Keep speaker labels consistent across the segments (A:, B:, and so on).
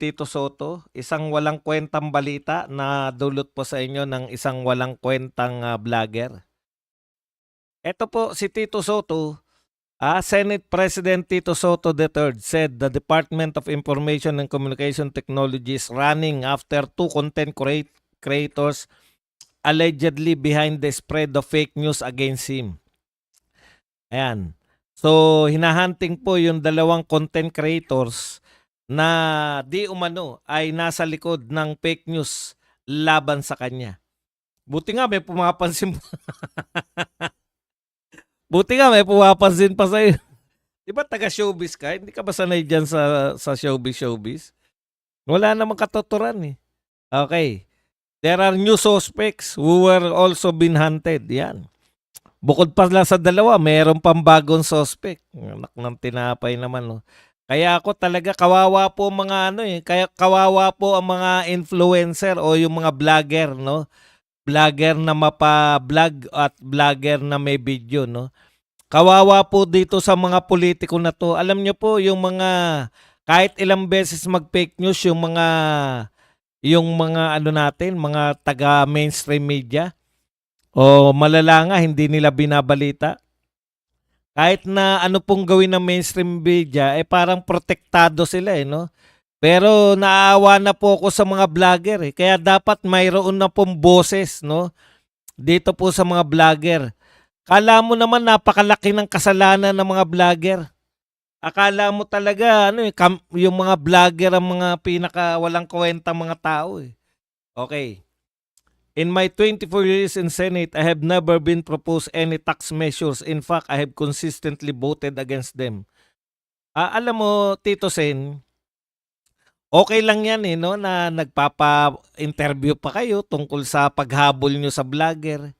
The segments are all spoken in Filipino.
A: Tito Soto, isang walang kwentang balita na dulot po sa inyo ng isang walang kwentang vlogger. Ito po si Tito Soto, Senate President Tito Soto III said the Department of Information and Communication Technology is running after two content creators allegedly behind the spread of fake news against him. Ayan. So, hinahunting po yung dalawang content creators na di umano ay nasa likod ng fake news laban sa kanya. Buti nga may pumapansin Buti nga may pumapansin pa sa'yo. Di ba taga-showbiz ka? Hindi ka ba sanay dyan sa showbiz? Wala namang katuturan eh. Okay. There are new suspects who were also been hunted. Yan. Bukod pa lang sa dalawa, mayroon pang bagong suspect. Anak ng tinapay naman. No? Kaya ako talaga kawawa po mga kaya kawawa po ang mga influencer o yung mga vlogger, no? Vlogger na mapa-vlog at vlogger na may video, no? Kawawa po dito sa mga politiko na to. Alam niyo po yung mga kahit ilang beses mag-fake news yung mga ano natin, mga taga mainstream media o malala nga hindi nila binabalita. Kahit na ano pong gawin ng mainstream media, parang protektado sila no? Pero naawa na po ako sa mga vlogger Kaya dapat mayroon na pong boses no? Dito po sa mga vlogger. Kala mo naman napakalaki ng kasalanan ng mga vlogger. Akala mo talaga yung mga vlogger ang mga pinaka walang kwenta mga tao Okay. In my 24 years in Senate, I have never been proposed any tax measures. In fact, I have consistently voted against them. Alam mo, Tito Sen, okay lang yan no, na nagpapa-interview pa kayo tungkol sa paghabol nyo sa vlogger.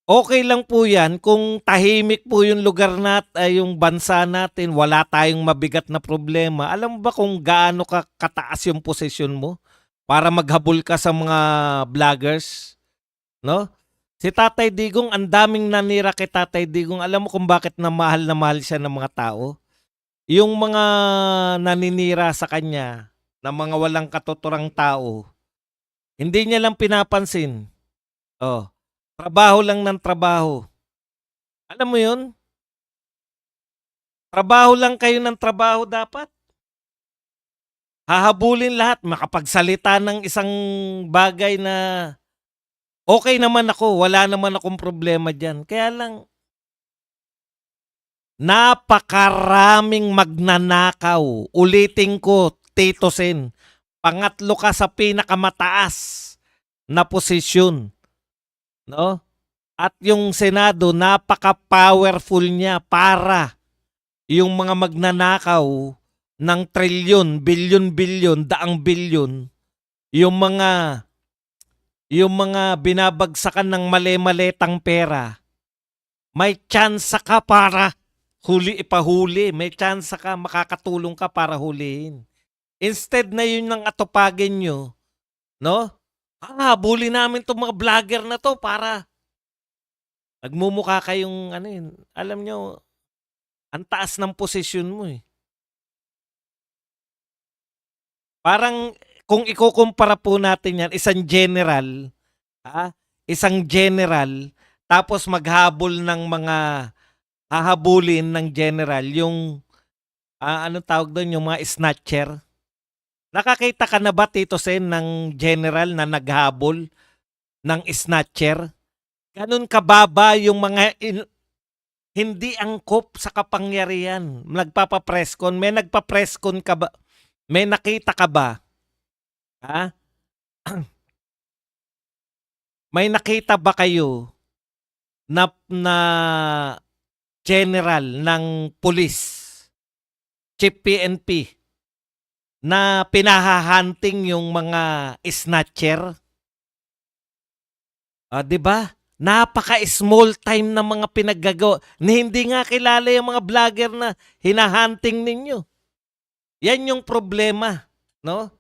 A: Okay lang po yan kung tahimik po yung lugar yung bansa natin, wala tayong mabigat na problema. Alam mo ba kung gaano kataas yung posisyon mo para maghabol ka sa mga vloggers? No? Si Tatay Digong, ang daming nanira kay Tatay Digong. Alam mo kung bakit na mahal siya ng mga tao? Yung mga naninira sa kanya na mga walang katuturang tao, hindi niya lang pinapansin. Oh, trabaho lang ng trabaho. Alam mo yun? Trabaho lang kayo ng trabaho dapat. Hahabulin lahat, makapagsalita ng isang bagay na okay naman ako, wala naman akong problema dyan. Kaya lang, napakaraming magnanakaw. Ulitin ko, Tito Sen, pangatlo ka sa pinakamataas na posisyon. No? At yung Senado, napaka-powerful niya para yung mga magnanakaw ng trilyon, bilyon-bilyon, daang bilyon, yung mga binabagsakan ng mali-maletang pera, may chance ka para ipahuli. May chance ka, makakatulong ka para hulihin. Instead na yun ng atupagin nyo, no? Habulin namin itong mga vlogger na to para nagmumukha kayong alam nyo, ang taas ng posisyon mo Parang kung ikukumpara po natin yan, isang general, tapos maghabol ng mga hahabulin ng general, yung, anong tawag doon, yung mga snatcher. Nakakita ka na ba, Tito Sen, ng general na naghabol ng snatcher? Ganun kababa yung mga hindi angkop sa kapangyarihan. Nagpapa-presscon. May nagpa-presscon ka ba? May nakita ka ba? Ha? May nakita ba kayo na general ng police, chief PNP, na pinahahunting yung mga snatcher? 'Di ba? Napaka-small time na mga pinaggagawa. Hindi nga kilala yung mga vlogger na hinahunting ninyo. Yan yung problema, no?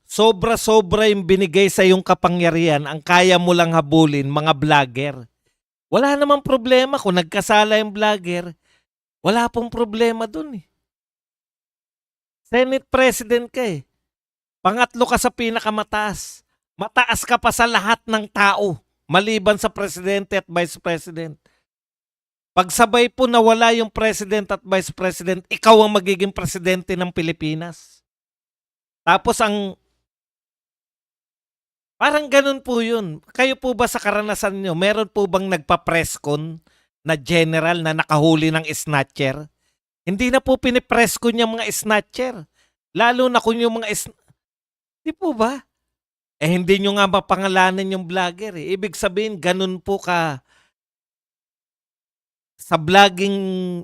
A: Sobra-sobra yung binigay sa yung kapangyarihan, ang kaya mo lang habulin, mga vlogger. Wala namang problema kung nagkasala yung vlogger. Wala pong problema dun eh. Senate President ka eh. Pangatlo ka sa pinakamataas. Mataas ka pa sa lahat ng tao, maliban sa Presidente at Vice President. Pagsabay po nawala yung President at Vice President, ikaw ang magiging Presidente ng Pilipinas. Tapos parang ganun po yun. Kayo po ba sa karanasan nyo, meron po bang nagpa-presscon na general na nakahuli ng snatcher? Hindi na po pinipresscon yung mga snatcher. Lalo na kung yung mga di po ba? Hindi nyo nga mapangalanan yung vlogger eh. Ibig sabihin, ganun po ka sa vlogging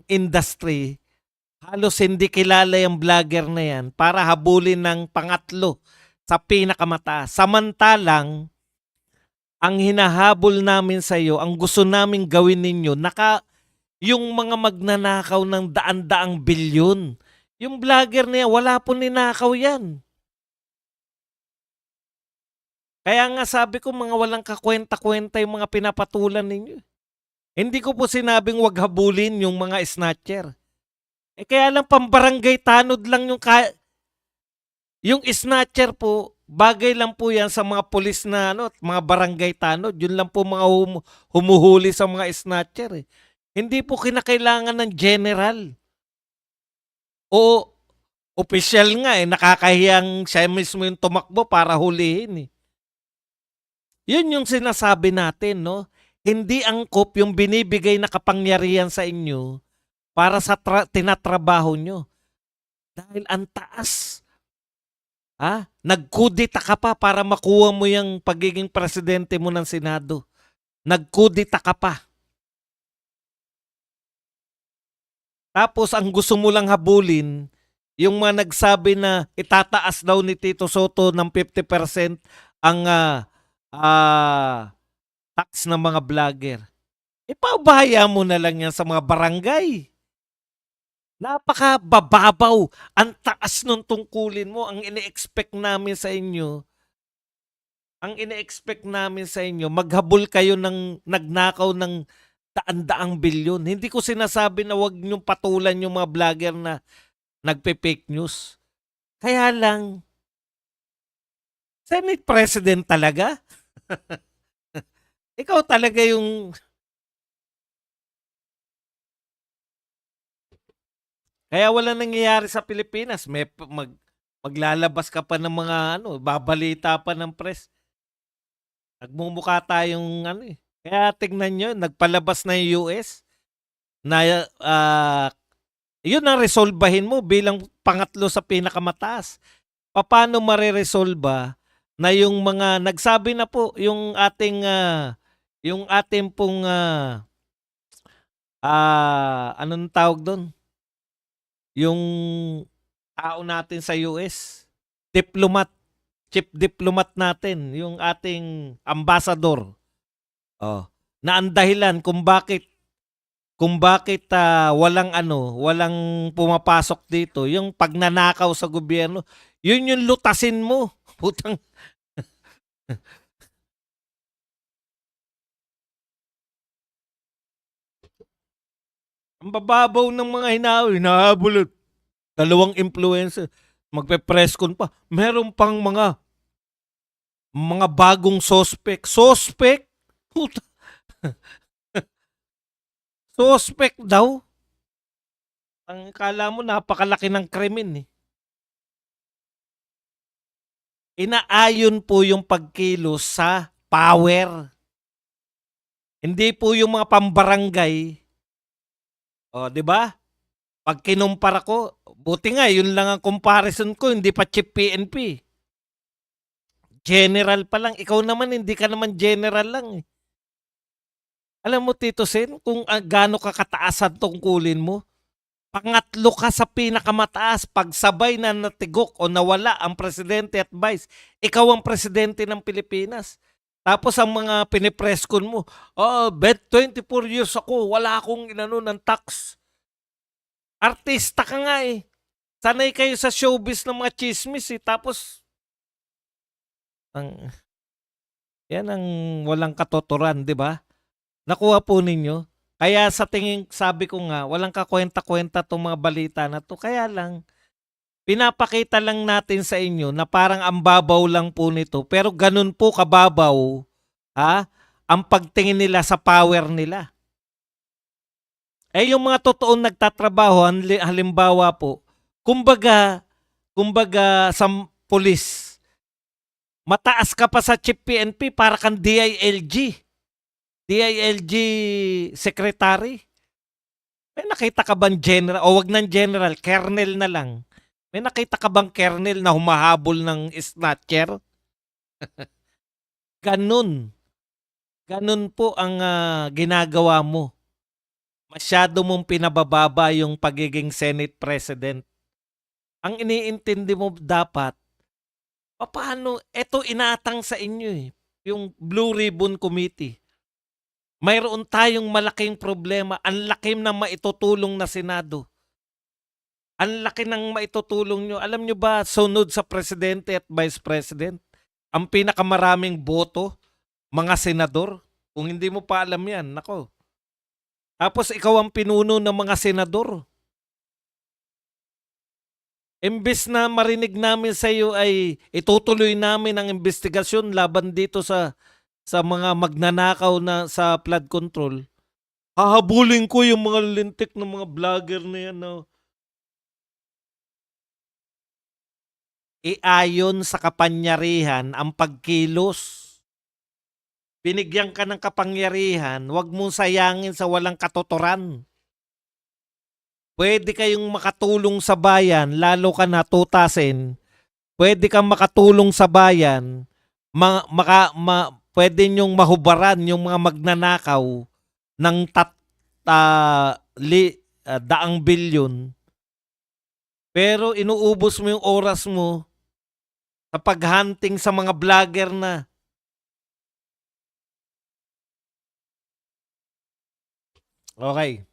A: industry, halos hindi kilala yung vlogger na yan para habulin ng pangatlo sa pinakamataas. Samantalang, ang hinahabol namin sa iyo, ang gusto naming gawin ninyo, yung mga magnanakaw ng daan-daang bilyon. Yung vlogger na yan, wala po ninakaw yan. Kaya nga sabi ko, mga walang kakwenta-kwenta yung mga pinapatulan ninyo. Hindi ko po sinabing wag habulin yung mga snatcher. Kaya lang pambarangay tanod lang yung snatcher po, bagay lang po yan sa mga pulis na mga barangay tanod. Yun lang po mga humuhuli sa mga snatcher eh. Hindi po kinakailangan ng general. O opisyal nga eh, nakakahiyang siya mismo yung tumakbo para hulihin eh. Yun yung sinasabi natin, no? Hindi angkop yung binibigay na kapangyarihan sa inyo para sa tinatrabaho nyo. Dahil ang taas. Nagkudita ka pa para makuha mo yung pagiging presidente mo ng Senado. Nagkudita ka pa. Tapos ang gusto mo lang habulin, yung mga nagsabi na itataas daw ni Tito Soto ng 50% ang tax ng mga vlogger. Paubaya mo na lang yan sa mga barangay. Napakabababaw. Ang taas nung tungkulin mo. Ang ine-expect namin sa inyo, maghabol kayo ng nagnakaw ng daan-daang bilyon. Hindi ko sinasabi na wag niyong patulan yung mga vlogger na nagpe-fake news. Kaya lang, Senate President talaga? Ikaw talaga yung... Kaya wala nangyayari sa Pilipinas. Maglalabas ka pa ng mga babalita pa ng press. Nagmumukha tayong Kaya tignan nyo, nagpalabas na yung US na yun ang resolbahin mo bilang pangatlo sa pinakamataas. Paano mareresolba na yung mga nagsabi na po yung ating pong anong tawag doon? Yung tao natin sa US, chief diplomat natin, yung ating ambassador. Na ang dahilan kung bakit walang pumapasok dito, yung pagnanakaw sa gobyerno, yun yung lutasin mo. Putang ang bababaw ng mga hinahabol. Dalawang influencer. Magpe-presscon pa. Meron pang mga bagong suspect. Suspect? Puta. Suspect daw? Ang kala mo napakalaki ng krimen eh. Inaayon po yung pagkilos sa power. Hindi po yung mga pambarangay. Di ba? Pag kinumpara ko, buti nga, yun lang ang comparison ko, hindi pa chief PNP. General pa lang. Ikaw naman, hindi ka naman general lang eh. Alam mo, Tito Sen, kung gaano ka kataas ang tungkulin mo, pangatlo ka sa pinakamataas, pagsabay na natigok o nawala ang presidente at vice, ikaw ang presidente ng Pilipinas. Tapos ang mga pinipreskon mo, 24 years ako, wala akong ng tax. Artista ka nga eh. Sanay kayo sa showbiz ng mga chismis eh. Tapos, yan ang walang katotoran, di ba? Nakuha po ninyo? Kaya sa tingin, sabi ko nga, walang kakwenta-kwenta 'tong mga balita na 'to. Kaya lang, pinapakita lang natin sa inyo na parang ang babaw lang po nito. Pero ganun po kababaw, ang pagtingin nila sa power nila. Eh yung mga totoong nagtatrabaho, halimbawa po, kumbaga, sa pulis, mataas ka pa sa chief PNP para kang DILG secretary. May nakita ka bang general, o wag ng general, colonel na lang. May nakita ka bang colonel na humahabol ng snatcher? Ganun. Ganun po ang ginagawa mo. Masyado mong pinabababa yung pagiging Senate President. Ang iniintindi mo dapat, paano, eto inatang sa inyo yung Blue Ribbon Committee. Mayroon tayong malaking problema, ang laki ng maitutulong na Senado. Ang laki ng maitutulong nyo. Alam nyo ba, sunod sa Presidente at Vice President, ang pinakamaraming boto, mga senador? Kung hindi mo pa alam yan, nako. Tapos ikaw ang pinuno ng mga senador. Imbes na marinig namin sa iyo ay itutuloy namin ang investigasyon laban dito sa mga magnanakaw na sa flood control. Hahabulin ko yung mga lintik ng mga vlogger na yan. No? Iayon sa kapangyarihan ang pagkilos. Binigyan ka ng kapangyarihan, huwag mong sayangin sa walang katuturan. Pwede kayong makatulong sa bayan, lalo ka na tutasin. Pwede kang makatulong sa bayan, pwede nyong mahubaran yung mga magnanakaw ng daang bilyon. Pero inuubos mo yung oras mo sa paghunting sa mga vlogger na. Okay.